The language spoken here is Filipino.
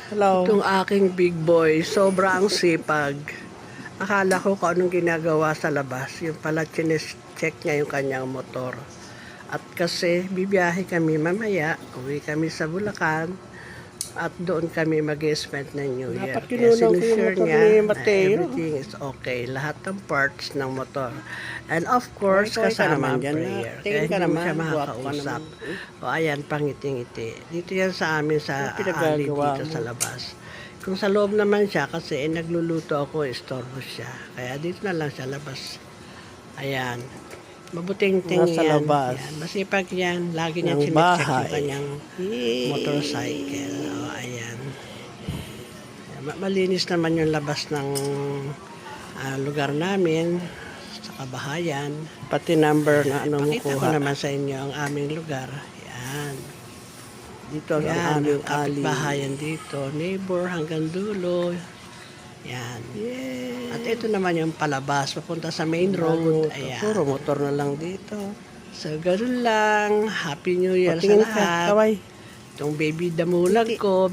Hello. Itong aking big boy, sobrang sipag. Akala ko kung anong ginagawa sa labas. Yung pala check niya yung kanyang motor. At kasi bibiyahe kami mamaya, uwi kami sa Bulacan. At doon kami mag-spend ng New Year. Dapat Kaya kinunan ko yung sinusure motor niya ni na Mateo. everything is okay. Lahat ng parts ng motor. And of course, Ikaw ka kasama naman ang dyan, prayer. tingin Kaya ka hindi mo naman, siya guwapo ka makakausap. naman. O ayan, pangiti-ngiti. Dito yan sa amin sa Ano pinagagawa alley dito mo? sa labas. Kung sa loob naman siya, kasi nagluluto ako, istorbo siya. Kaya dito na lang siya labas. Ayan. Mabuting ting Nasa yan. labas. Yan. Masipag yan. Lagi niya Ng chinecheck yung bahay. kanyang motorcycle. O, ayan. Malinis naman yung labas ng lugar namin sa kabahayan. Pati number na ano mo Pakita ko kuha. naman sa inyo ang aming lugar. Yan. Dito ang Yan, aming ang alley. kapitbahayan dito. Neighbor hanggang dulo. Yan. Yay! At ito naman yung palabas. Papunta sa main road. Ayan. Puro motor na lang dito. So, ganun lang. Happy New Year sa Patingin ka, lahat. kaway. Itong baby damulag ko.